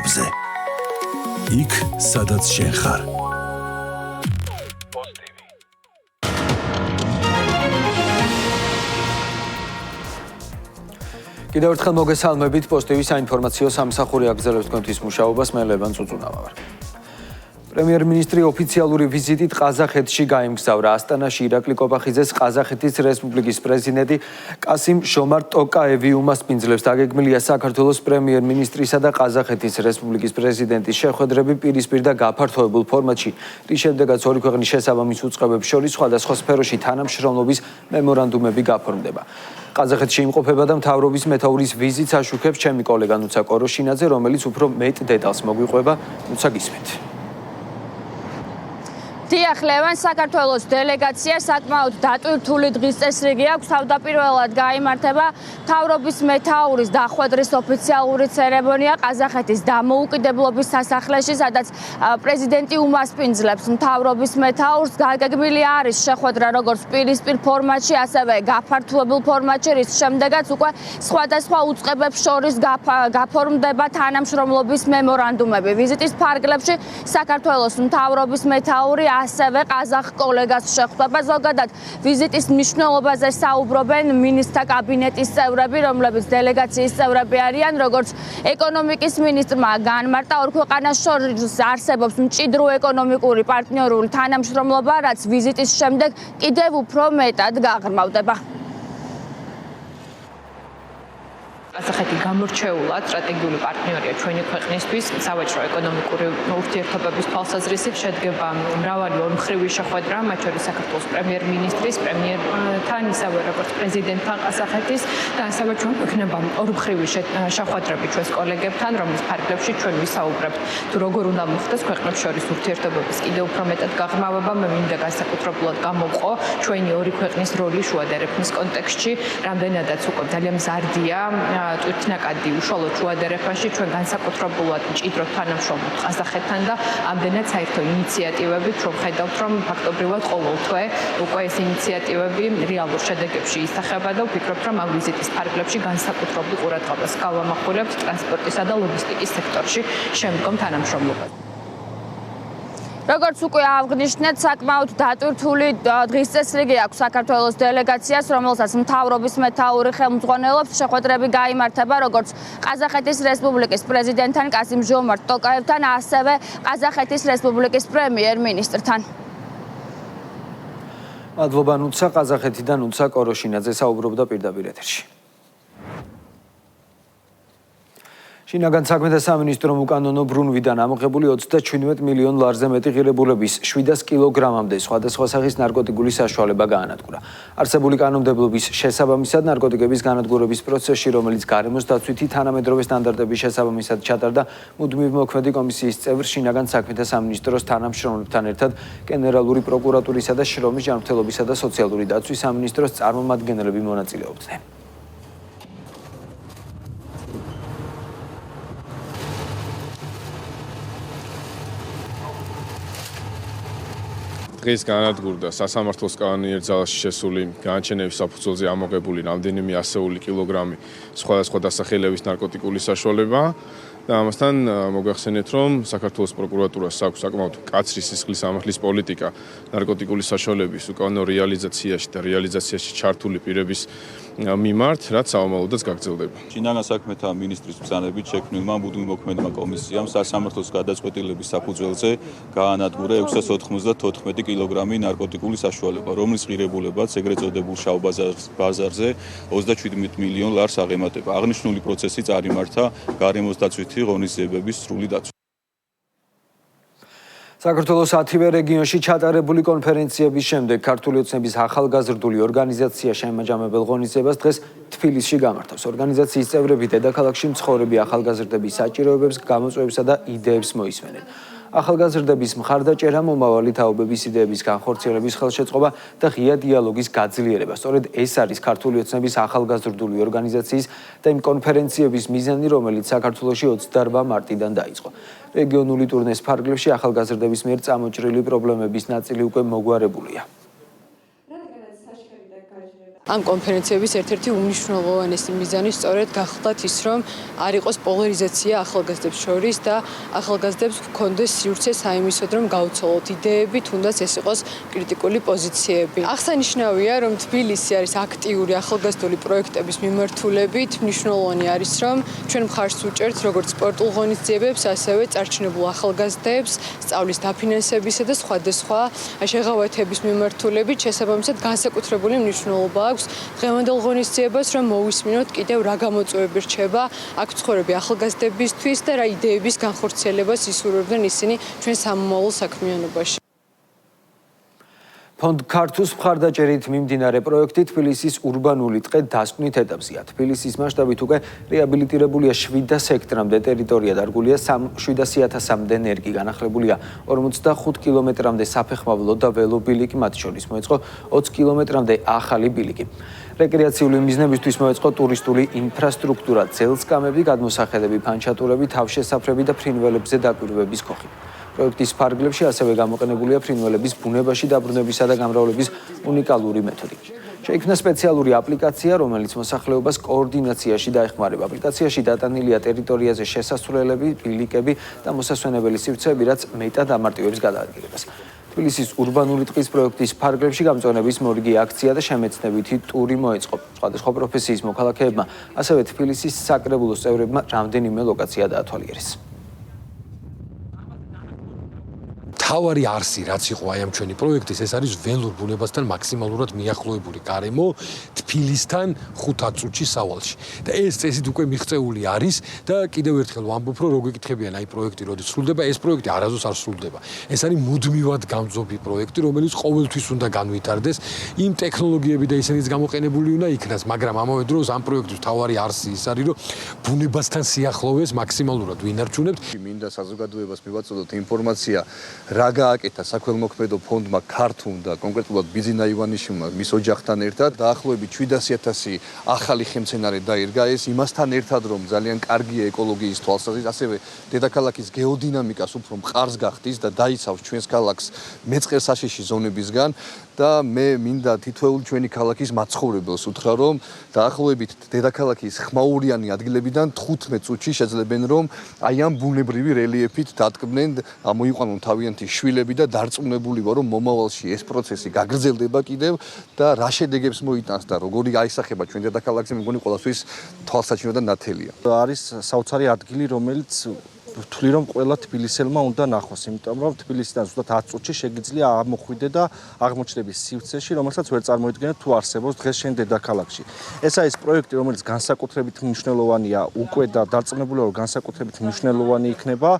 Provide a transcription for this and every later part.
ფარგლებზე. იქ, სადაც შენ ხარ. კიდევ ერთხელ მოგესალმებით პოსტივის საინფორმაციო სამსახური აგრძელებს თქვენთვის მუშაობას, მე ლევან წუწუნავა ვარ. პრემიერ-მინისტრი ოფიციალური ვიზიტით ყაზახეთში გაემგზავრა. ასტანაში ირაკლი კობახიძეს ყაზახეთის რესპუბლიკის პრეზიდენტი კასიმ-ჟომართ ტოკაევი უმასპინძლებს. დაგეგმილია საქართველოს პრემიერ-მინისტრისა და ყაზახეთის რესპუბლიკის პრეზიდენტის შეხვედრები პირისპირ და გაფართოებულ ფორმატში, რის შემდეგაც ორი ქვეყნის შესაბამის უწყებებს შორის სხვადასხვა სფეროში თანამშრომლობის მემორანდუმები გაფორმდება. ყაზახეთში იმყოფება და მთავრობის მეთაურის ვიზიტს აშუქებს ჩემი კოლეგა ნუცა კოროშინაძე, რომელიც უფრო მეტ დეტალს მოგვიყვება. ნუცა, გისმენთ. დიახ, ლევან, საქართველოს დელეგაცია საკმაოდ დატვირთული დღის წესრიგი აქვს. თავდაპირველად გაიმართება მთავრობის მეთაურის დახვედრის ოფიციალური ცერემონია ყაზახეთის დამოუკიდებლობის სასახლეში, სადაც პრეზიდენტი უმასპინძლებს მთავრობის მეთაურს. გაგეგმილი არის შეხვედრა როგორც პირისპირ ფორმატში, ასევე გაფართოებულ ფორმატში, რის შემდეგაც უკვე სხვადასხვა უწყებებს შორის გაფორმდება თანამშრომლობის მემორანდუმები. ვიზიტის ფარგლებში საქართველოს მთავრობის მეთაური ასევე ყაზახ კოლეგას შეხვდება. ზოგადად ვიზიტის მნიშვნელობაზე საუბრობენ მინისტრთა კაბინეტის წევრები, რომლებიც დელეგაციის წევრები არიან, როგორც ეკონომიკის მინისტრმა განმარტა, ორ ქვეყანას შორის არსებობს მჭიდრო ეკონომიკური პარტნიორული თანამშრომლობა, რაც ვიზიტის შემდეგ კიდევ უფრო მეტად გაღრმავდება. ყაზახეთი გამორჩეულად სტრატეგიული პარტნიორია ჩვენი ქვეყნისთვის, სავაჭრო ეკონომიკური ურთიერთობების თვალსაზრისით შედგება მრავალი ორმხრივი შეხვედრა, მათ შორის საქართველოს პრემიერ-მინისტრის, პრემიერთან, ისევე როგორც პრეზიდენტთან ყაზახეთის და ასევე ჩვენ გვექნება ორმხრივი შეხვედრები ჩვენს კოლეგებთან, რომლის ფარგლებში ჩვენ ვისაუბრებთ თუ როგორ უნდა მოხდეს ქვეყნებს შორის ურთიერთობების კიდევ უფრო მეტად გაღრმავება. მე მინდა განსაკუთრებულად გამოვყო ჩვენი ორი ქვეყნის როლი შუა და ერეფნის კონტექსტში, რამდენადაც უკვე ძალიან მზარდია ტვირთნაკადი უშუალოდ შუა და ერეფანში, ჩვენ განსაკუთრებულად მჭიდროდ თანამშრომლობთ ყაზახეთთან და ამდენად საერთო ინიციატივებით რომ ხედავთ, რომ ფაქტობრივად ყოველ თვე უკვე ეს ინიციატივები რეალურ შედეგებში ისახება და ვფიქრობ, რომ ამ ვიზიტის ფარგლებში განსაკუთრებულ ყურადღებას გავამახვილებთ ტრანსპორტისა და ლოგისტიკის სექტორში შემდგომ თანამშრომლობას. როგორც უკვე აღნიშნეთ, საკმაოდ დატვირთული დღის წესრიგი აქვს საქართველოს დელეგაციას, რომელსაც მთავრობის მეთაური ხელმძღვანელობს. შეხვედრები გაიმართება როგორც ყაზახეთის რესპუბლიკის პრეზიდენტთან კასიმ-ჟომართ ტოკაევთან, ასევე ყაზახეთის რესპუბლიკის პრემიერ-მინისტრთან. მადლობა ნუცა, ყაზახეთიდან ნუცა კოროშინაძე საუბრობდა პირდაპირ ეთერში. შინაგან საქმეთა სამინისტრომ უკანონო ბრუნვიდან ამოღებული 37 მილიონ ლარზე მეტი ღირებულების 700 კილოგრამამდე სხვადასხვა სახის ნარკოტიკული საშუალება გაანადგურა. არსებული კანონმდებლობის შესაბამისად ნარკოტიკების განადგურების პროცესში, რომელიც გარემოს დაცვითი თანამედროვე სტანდარტების შესაბამისად ჩატარდა, მუდმივ მოქმედი კომისიის წევრ შინაგან საქმეთა სამინისტროს თანამშრომლებთან ერთად გენერალური პროკურატურისა და შრომის ჯანმრთელობისა და სოციალური დაცვის სამინისტროს წარმომადგენლები მონაწილეობდნენ. დღეს განადგურდა სასამართლოს კანონიერ ძალაში შესული განაჩენების საფუძველზე ამოღებული რამდენიმე ასეული კილოგრამი სხვადასხვა დასახელების ნარკოტიკული საშუალება და ამასთან მოგახსენეთ, რომ საქართველოს პროკურატურას აქვს საკმაოდ მკაცრი სისხლის ამახლის პოლიტიკა ნარკოტიკული საშუალების უკანონო რეალიზაციაში და რეალიზაციაში ჩართული პირების მიმართ, რაც საომალოდაც გაგრძელდება. შინაგან საქმეთა მინისტრის ბრძანებით შექმნილმა მუდმივ მოქმედმა კომისიამ სასამართლოს გადაწყვეტილების საფუძველზე გაანადგურა 694 კილოგრამი ნარკოტიკული საშუალება, რომლის ღირებულებაც ეგრეთ წოდებულ შავ ბაზარზე 37 მილიონ ლარს აღემატება. აღნიშნული პროცესი წარიმართა გარემოს დაცვითი ღონისძიებების სრული დაცვა. საქართველოს 10-ვე რეგიონში ჩატარებული კონფერენციების შემდეგ ქართული ოცნების ახალგაზრდული ორგანიზაცია შემაჯამებელ ღონისძიებას დღეს თბილისში გამართავს. ორგანიზაციის წევრები დედაქალაქში მცხოვრები ახალგაზრდების საჭიროებებს, გამოწვევებსა და იდეებს მოისმენენ. ახალგაზრდების მხარდაჭერა, მომავალი თაობების იდეების განხორციელების ხელშეწყობა და ღია დიალოგის გაძლიერება. სწორედ ეს არის ქართული ოცნების ახალგაზრდული ორგანიზაციის და იმ კონფერენციების მიზანი, რომელიც საქართველოში 28 მარტიდან დაიწყო. რეგიონული ტურნეს ფარგლებში ახალგაზრდების მიერ წამოჭრილი პრობლემების ნაწილი უკვე მოგვარებულია. ამ კონფერენციების ერთ-ერთი უმნიშვნელოვანესი მიზანი სწორედ გახლდათ ის, რომ არ იყოს პოლარიზაცია ახალგაზრდებს შორის და ახალგაზრდებს გქონდეს სივრცე საიმისოდ, რომ გაუცოლოთ იდეები, თუნდაც ეს იყოს კრიტიკული პოზიციები. აღსანიშნავია, რომ თბილისი არის აქტიური ახალგაზრდული პროექტების მიმართულებით. მნიშვნელოვანი არის, რომ ჩვენ მხარს უჭერთ როგორც სპორტულ ღონისძიებებს, ასევე წარჩინებულ ახალგაზრდებს, სწავლის დაფინანსებისა და სხვადასხვა შეღავათების მიმართულებით. შესაბამისად, განსაკუთრებული მნიშვნელობა აქვს დღევანდელ ღონისძიებას, რომ მოვისმინოთ კიდევ რა გამოწვევები რჩება აქ მცხოვრები ახალგაზრდებისთვის და რა იდეების განხორციელებას ისურვებდნენ ისინი ჩვენ სამომავლო საქმიანობაში. ფონდ ქართუს მხარდაჭერით მიმდინარე პროექტი თბილისის ურბანული ტყე დასკვნით ეტაპზეა. თბილისის მასშტაბით უკვე რეაბილიტირებულია 700 ჰექტრამდე ტერიტორია, დარგულია 700.000-მდე ნერგი, განახლებულია 45 კილომეტრამდე საფეხმავლო და ველო ბილიკი, მათ შორის მოეწყო 20 კილომეტრამდე ახალი ბილიკი. რეკრეაციული მიზნებისთვის მოეწყო ტურისტული ინფრასტრუქტურა, ძელსკამები, გადმოსახედები, ფანჩატურები, თავშესაფრები და ფრინველებზე დაკვირვების ქოხი. პროექტის ფარგლებში ასევე გამოყენებულია ფრინველების ბუნებაში დაბრუნებისა და გამრავლების უნიკალური მეთოდი. შეიქმნა სპეციალური აპლიკაცია, რომელიც მოსახლეობას კოორდინაციაში დაეხმარება. აპლიკაციაში დატანილია ტერიტორიაზე შესასვლელები, ბილიკები და მოსასვენებელი სივრცეები, რაც მეტად ამარტივებს გადაადგილებას. თბილისის ურბანული ტყის პროექტის ფარგლებში გამწვანების მორიგი აქცია და შემეცნებითი ტური მოეწყო. სხვადასხვა პროფესიის მოქალაქეებმა, ასევე თბილისის საკრებულოს წევრებმა რამდენიმე ლოკაცია დაათვალიერეს. თავარი არსი რაც იყო აი ამ ჩვენი პროექტის, ეს არის ველურ ბუნებასთან მაქსიმალურად მიახლოებული გარემო თბილისთან 5 წუთში სავალში. და ეს წესით უკვე მიღწეული არის და კიდევ ერთხელ ვამბობ, რომ როგორ გითხებიან აი პროექტი როდის სრულდება, ეს პროექტი არასდროს არ სრულდება. ეს არის მუდმივად გამძობი პროექტი, რომელიც ყოველთვის უნდა განვითარდეს, იმ ტექნოლოგიები და ისინიც გამოყენებული უნდა იქნას, მაგრამ ამავე დროს ამ პროექტის თავარი არსი ის არის, რომ ბუნებასთან სიახლოვეს მაქსიმალურად ვინარჩუნებთ. მინდა საზოგადოებას მივაწოდოთ ინფორმაცია რა გააკეთა საქველმოქმედო ფონდმა ქართულ და კონკრეტულად ბიძინა ივანიშვილმა მის ოჯახთან ერთად დაახლოებით 700.000 ახალი ხემცენარე დაირგა ეს იმასთან ერთად რომ ძალიან კარგია ეკოლოგიის თვალსაზრისით ასევე დედაქალაქის გეოდინამიკას უფრო მყარს გახდის და დაიცავს ჩვენს ქალაქს მეწყერ საშიში ზონებისგან და მე მინდა თითოეული ჩვენი ქალაქის მაცხოვრებელს უთხრა რომ დაახლოებით დედაქალაქის ხმაურიანი ადგილებიდან 15 წუთში შეძლებენ რომ აი ამ ბუნებრივი რელიეფით დატკბნენ მოიყვანონ თავიანთი შვილები და დარწმუნებული ვარ რომ მომავალში ეს პროცესი გაგრძელდება კიდევ და რა შედეგებს მოიტანს და როგორი აისახება ჩვენ დედაქალაქზე მე მგონი ყველასთვის თვალსაჩინო და ნათელია. არის საოცარი ადგილი რომელიც ვთვლი რომ ყველა თბილისელმა უნდა ნახოს, იმიტომ რომ თბილისიდან ზუსტად 10 წუთში შეგიძლია აღმოხვიდე და აღმოჩნდების სივრცეში, რომელსაც ვერ წარმოიდგენთ თუ არსებობს დღეს შენ დედაქალაქში. ეს არის პროექტი, რომელიც განსაკუთრებით მნიშვნელოვანია უკვე და დარწმუნებულია რომ განსაკუთრებით მნიშვნელოვანი იქნება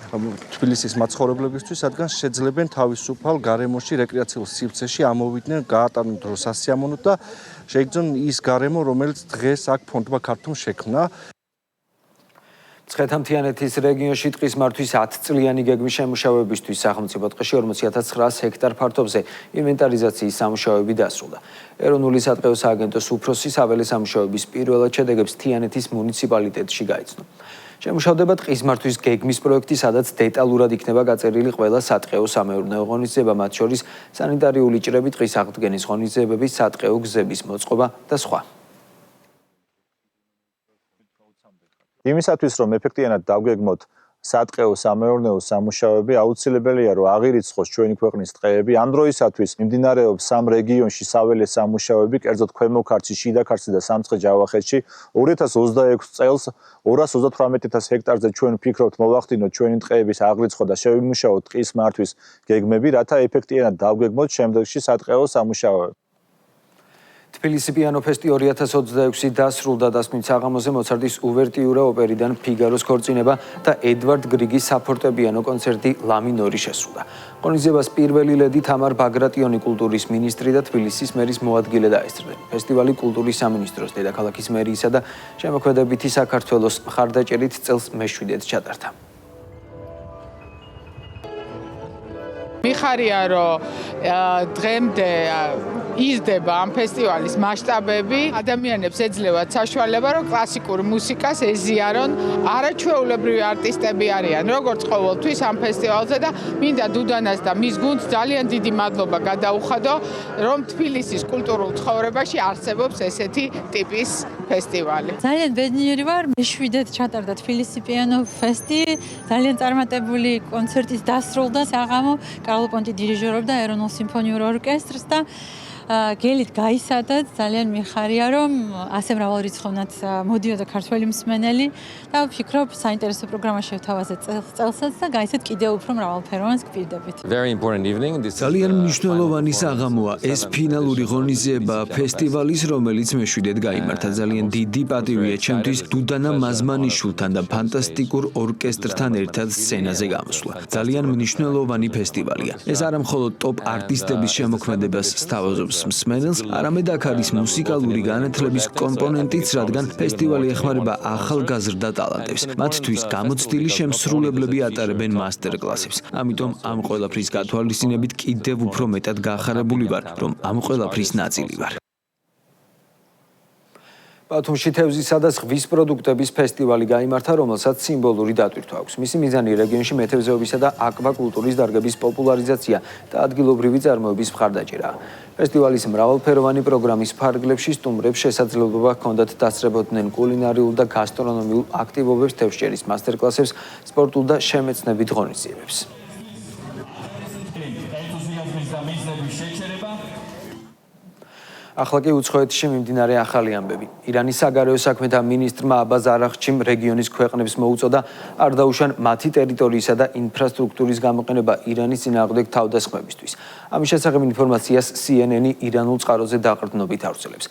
თბილისის მაცხოვრებლებისთვის, რადგან შეძლებენ თავისუფალ გარემოში რეკრეაციულ სივრცეში ამოვიდნენ, გაატარონ დრო სასიამოვნოდ და შეიგრძნონ ის გარემო, რომელიც დღეს აქ ფონდმა ქართულ შექმნა. მცხეთა-მთიანეთის რეგიონში ტყის მართვის 10 წლიანი გეგმის შემუშავებისთვის სახელმწიფო ტყეში 40,900 ჰექტარ ფართობზე ინვენტარიზაციის სამუშაოები დასრულდა. ეროვნული სატყეო სააგენტოს უფროსი საველე სამუშაოების პირველად შედეგებს თიანეთის მუნიციპალიტეტში გაიცნო. შემუშავდება ტყის მართვის გეგმის პროექტი, სადაც დეტალურად იქნება გაწერილი ყველა სატყეო სამეურნეო ღონისძიება, მათ შორის სანიტარიული ჭრები, ტყის აღდგენის ღონისძიებები, სატყეო გზების მოწყობა და სხვა. იმისათვის რომ ეფექტიანად დავგეგმოთ სატყეო სამეურნეო სამუშაოები, აუცილებელია რომ აღირიცხოს ჩვენი ქვეყნის ტყეები. ამ დროისათვის მიმდინარეობს 3 რეგიონში საველე სამუშაოები, კერძოდ ქვემო ქართლში, შიდა ქართლში და სამცხე-ჯავახეთში. 2026 წელს 238,000 ჰექტარზე ჩვენ ვფიქრობთ მოვახდინოთ ჩვენი ტყეების აღრიცხვა და შევიმუშაოთ ტყის მართვის გეგმები, რათა ეფექტიანად დავგეგმოთ შემდეგში სატყეო სამუშაოები. თბილისი პიანო ფესტი 2026 დასრულდა დასკვნით საღამოზე მოცარტის უვერტიურა ოპერიდან ფიგაროს ქორწინება და ედვარდ გრიგის საფორტეპიანო კონცერტი ლა მინორი შესრულდა. ღონისძიებას პირველი ლედი თამარ ბაგრატიონი კულტურის მინისტრი და თბილისის მერის მოადგილე დაესწრნენ. ფესტივალი კულტურის სამინისტროს, დედაქალაქის მერიისა და შემოქმედებითი საქართველოს მხარდაჭერით წელს მე-7-ად ჩატარდა. მიხარია რომ დღემდე იზრდება ამ ფესტივალის მასშტაბები, ადამიანებს ეძლევათ საშუალება, რომ კლასიკურ მუსიკას ეზიარონ არაჩვეულებრივი არტისტები არიან, როგორც ყოველთვის ამ ფესტივალზე და მინდა დუდანას და მის გუნდს ძალიან დიდი მადლობა გადაუხადო, რომ თბილისის კულტურულ ცხოვრებაში არსებობს ესეთი ტიპის ფესტივალი. ძალიან ბედნიერი ვარ, მეშვიდეთ ჩატარდა თბილისი პიანო ფესტი, ძალიან წარმატებული კონცერტის დასრულდა საღამო, კარლო პონტი დირიჟორობდა ეროვნულ სიმფონიურ ორკესტრს და გელით გაისადათ, ძალიან მიხარია, რომ ასე მრავალრიცხოვნად მოდიოდა ქართველი მსმენელი და ვფიქრობ, საინტერესო პროგრამა შევთავაზეთ წელსაც და გაიცეთ კიდევ უფრო მრავალფეროვანს გვპირდებით. ძალიან მნიშვნელოვანი საღამოა ეს ფინალური ღონისძიება ფესტივალის, რომელიც მეშვიდეთ გაიმართა. ძალიან დიდი პატივია ჩემთვის დუდანა მაზმანიშვილთან და ფანტასტიკურ ორკესტრთან ერთად სცენაზე გამოსვლა. ძალიან მნიშვნელოვანი ფესტივალია. ეს არა მხოლოდ ტოპ არტისტების შემოქმედებას სთავაზობს მსმენელს, არამედ აქ არის მუსიკალური განათლების კომპონენტიც, რადგან ფესტივალი ეხმარება ახალგაზრდა ტალანტებს. მათთვის გამოცდილი შემსრულებლები ატარებენ მასტერკლასებს. ამიტომ ამ ყველაფრის გათვალისწინებით კიდევ უფრო მეტად გახარებული ვარ, რომ ამ ყველაფრის ნაწილი ვარ. ბათუმში თევზისა და ზღვის პროდუქტების ფესტივალი გაიმართა, რომელსაც სიმბოლური დატვირთვა აქვს. მისი მიზანი რეგიონში მეთევზეობისა და აკვაკულტურის დარგების პოპულარიზაცია და ადგილობრივი წარმოების მხარდაჭერაა. ფესტივალის მრავალფეროვანი პროგრამის ფარგლებში სტუმრებს შესაძლებლობა ჰქონდათ დასწრებოდნენ კულინარიულ და გასტრონომიულ აქტივობებს, თევზჭერის მასტერკლასებს, სპორტულ და შემეცნებით ღონისძიებებს. ახლა კი უცხოეთში მიმდინარე ახალი ამბები. ირანის საგარეო საქმეთა მინისტრმა აბაზ არაღჩიმ რეგიონის ქვეყნებს მოუწოდა არ დაუშან მათი ტერიტორიისა და ინფრასტრუქტურის გამოყენება ირანის წინააღმდეგ თავდასხმებისთვის. ამის შესახებ ინფორმაციას CNN-ი ირანულ წყაროზე დაყრდნობით ავრცელებს.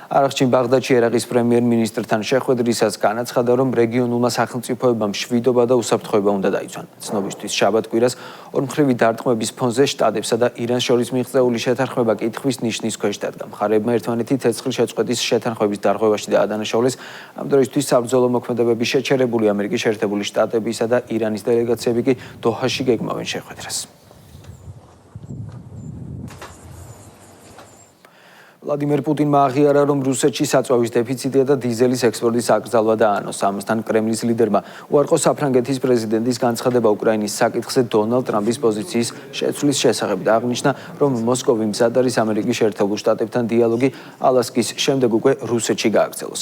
არაღჩიმ ბაღდადში ერაყის პრემიერ-მინისტრთან შეხვედრისას განაცხადა, რომ რეგიონულმა სახელმწიფოებამ მშვიდობა და უსაფრთხოება უნდა დაიცვან. ცნობისთვის შაბათ-კვირას ორმხრივი დარტყმების ფონზე შტატებსა და իրანს შორის მიღწეული შეთანხმება კითხვის ნიშნის ქვეშ დადგა. მხარეებმა ერთმანეთი ცეცხლის შეწყვეტის შეთანხმების დარღვევაში დაადანაშაულეს. ამ დროისთვის საბრძოლო მოქმედებები შეჩერებული, ამერიკის შეერთებული შტატებისა და ირანის დელეგაციები კი დოჰაში გეგმავენ შეხვედრას. ვლადიმერ პუტინმა აღიარა, რომ რუსეთში საწვავის დეფიციტია და დიზელის ექსპორტის აკრძალვა დაანონსა. ამასთან კრემლის ლიდერმა უარყო საფრანგეთის პრეზიდენტის განცხადება უკრაინის საკითხზე დონალდ ტრამპის პოზიციის შეცვლის შესახებ და აღნიშნა, რომ მოსკოვი მზად არის ამერიკის შეერთებულ შტატებთან დიალოგი ალასკის შემდეგ უკვე რუსეთში გააგრძელოს.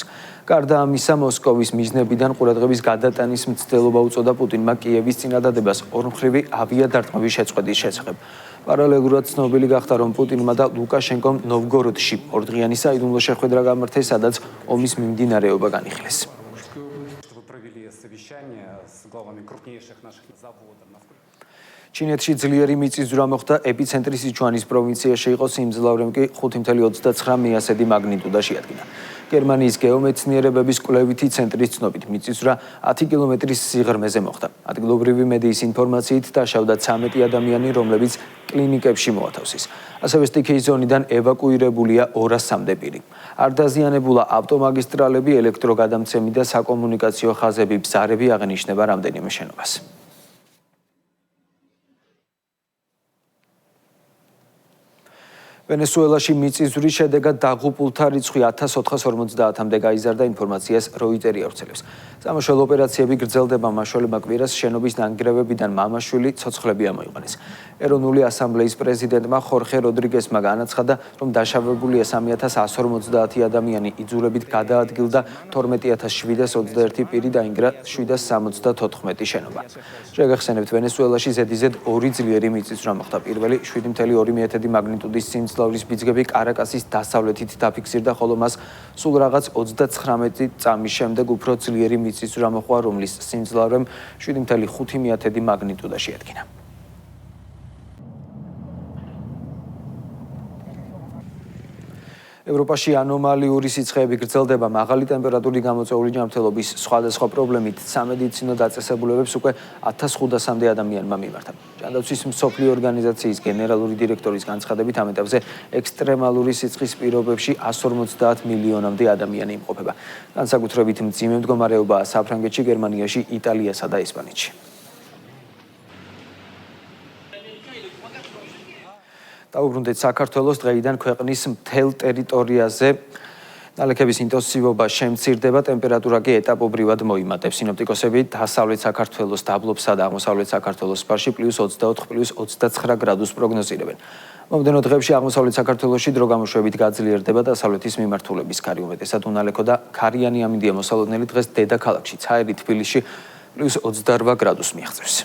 გარდა ამისა, მოსკოვის მიზნებიდან ყურადღების გადატანის მცდელობა უწოდა პუტინმა კიევის წინადადებას ორმხრივი ავიადარტყმების შეწყვეტის შესახებ. პარალელურად ცნობილი გახდა, რომ პუტინმა და ლუკაშენკომ ნოვგოროდში ორდღიანი საიდუმლო შეხვედრა გამართეს, სადაც ომის მიმდინარეობა განიხილეს. ჩინეთში ძლიერი მიწისძვრა მოხდა, ეპიცენტრი სიჩუანის პროვინციაში იყო, სიმძლავრემ კი 5.29 მიასედი მაგნიტუდა შეადგინა. გერმანიის გეომეცნიერებების კვლევითი ცენტრის ცნობით მიწისძვრა 10 კილომეტრის სიღრმეზე მოხდა. ადგილობრივი მედიის ინფორმაციით დაშავდა 13 ადამიანი, რომლებიც კლინიკებში მოათავსეს. ასევე სტიქიის ზონიდან ევაკუირებულია 200-მდე პირი. არ დაზიანებულა ავტომაგისტრალები, ელექტროგადამცემი და საკომუნიკაციო ხაზები, ბზარები აღენიშნება რამდენიმე შენობას. ვენესუელაში მიწისძვრის შედეგად დაღუპულთა რიცხვი 1450-მდე გაიზარდა, ინფორმაციას როიტერი ავრცელებს. სამაშველო ოპერაციები გრძელდება, მაშველებმა კვირას შენობის ნანგრევებიდან მამაშვილი ცოცხლები ამოიყვანეს. ეროვნული ასამბლეის პრეზიდენტმა ხორხე როდრიგესმა განაცხადა, რომ დაშავებულია 3150 ადამიანი, იძულებით გადაადგილდა 12721 პირი, დაინგრა 774 შენობა. შეგახსენებთ, ვენესუელაში ზედიზედ 2 ძლიერი მიწისძვრა მოხდა. პირველი 7.2 მაგნიტუდის სიმძლავრის ბიძგები კარაკასის დასავლეთით დაფიქსირდა, ხოლო მას სულ რაღაც 39 წამის შემდეგ უფრო ძლიერი მიწისძვრა მოჰყვა, რომლის სიმძლავრემ 7.5 მაგნიტუდა შეადგინა. ევროპაში ანომალიური სიცხეები გრძელდება, მაღალი ტემპერატურით გამოწვეული ჯანმრთელობის სხვადასხვა პრობლემით სამედიცინო დაწესებულებებს უკვე 1500-მდე ადამიანმა მიმართა. ჯანდაცვის მსოფლიო ორგანიზაციის გენერალური დირექტორის განცხადებით, ამ ეტაპზე ექსტრემალური სიცხის პირობებში 150 მილიონამდე ადამიანი იმყოფება. განსაკუთრებით მძიმე მდგომარეობაა საფრანგეთში, გერმანიაში, იტალიასა და ესპანეთში. დაუბრუნდეთ საქართველოს დღეიდან ქვეყნის მთელ ტერიტორიაზე ნალექების ინტენსივობა შემცირდება, ტემპერატურა კი ეტაპობრივად მოიმატებს. სინოპტიკოსები დასავლეთ საქართველოს დაბლობსა და აღმოსავლეთ საქართველოს სპარში +24-+29 გრადუს პროგნოზირებენ. მომდევნო დღეებში აღმოსავლეთ საქართველოში დრო გამოშვებით გაძლიერდება დასავლეთის მიმართულების ქარი, უმეტესად უნალექო და ქარიანი ამინდია მოსალოდნელი დღეს დედაქალაქში, ცაირი თბილისში +28 გრადუს მიაღწევს.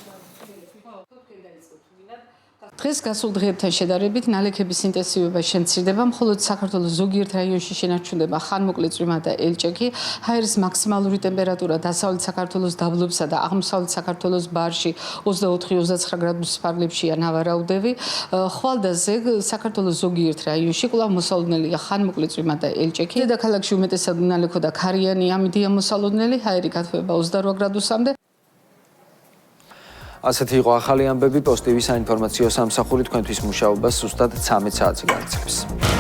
დღეს გასულ დღეებთან შედარებით ნალექების ინტენსივობა შემცირდება, მხოლოდ საქართველოს ზოგიერთ რაიონში შენარჩუნდება ხანმოკლე წვიმა და ელჭექი. ჰაერის მაქსიმალური ტემპერატურა დასავლეთ საქართველოს დაბლობსა და აღმოსავლეთ საქართველოს ბარში 24-29 გრადუს ფარგლებშია ნავარაუდები. ხვალდაზე საქართველოს ზოგიერთ რაიონში კვლავ მოსალოდნელია ხანმოკლე წვიმა და ელჭექი. დედაქალაქში უმეტესად უნალექო და ქარიანი ამინდია მოსალოდნელი, ჰაერი გათბება 28 გრადუსამდე. ასეთი იყო ახალი ამბები, პოზიტივის საინფორმაციო სამსახური თქვენთვის მუშაობას ზუსტად 13 საათზე გააგრძელებს.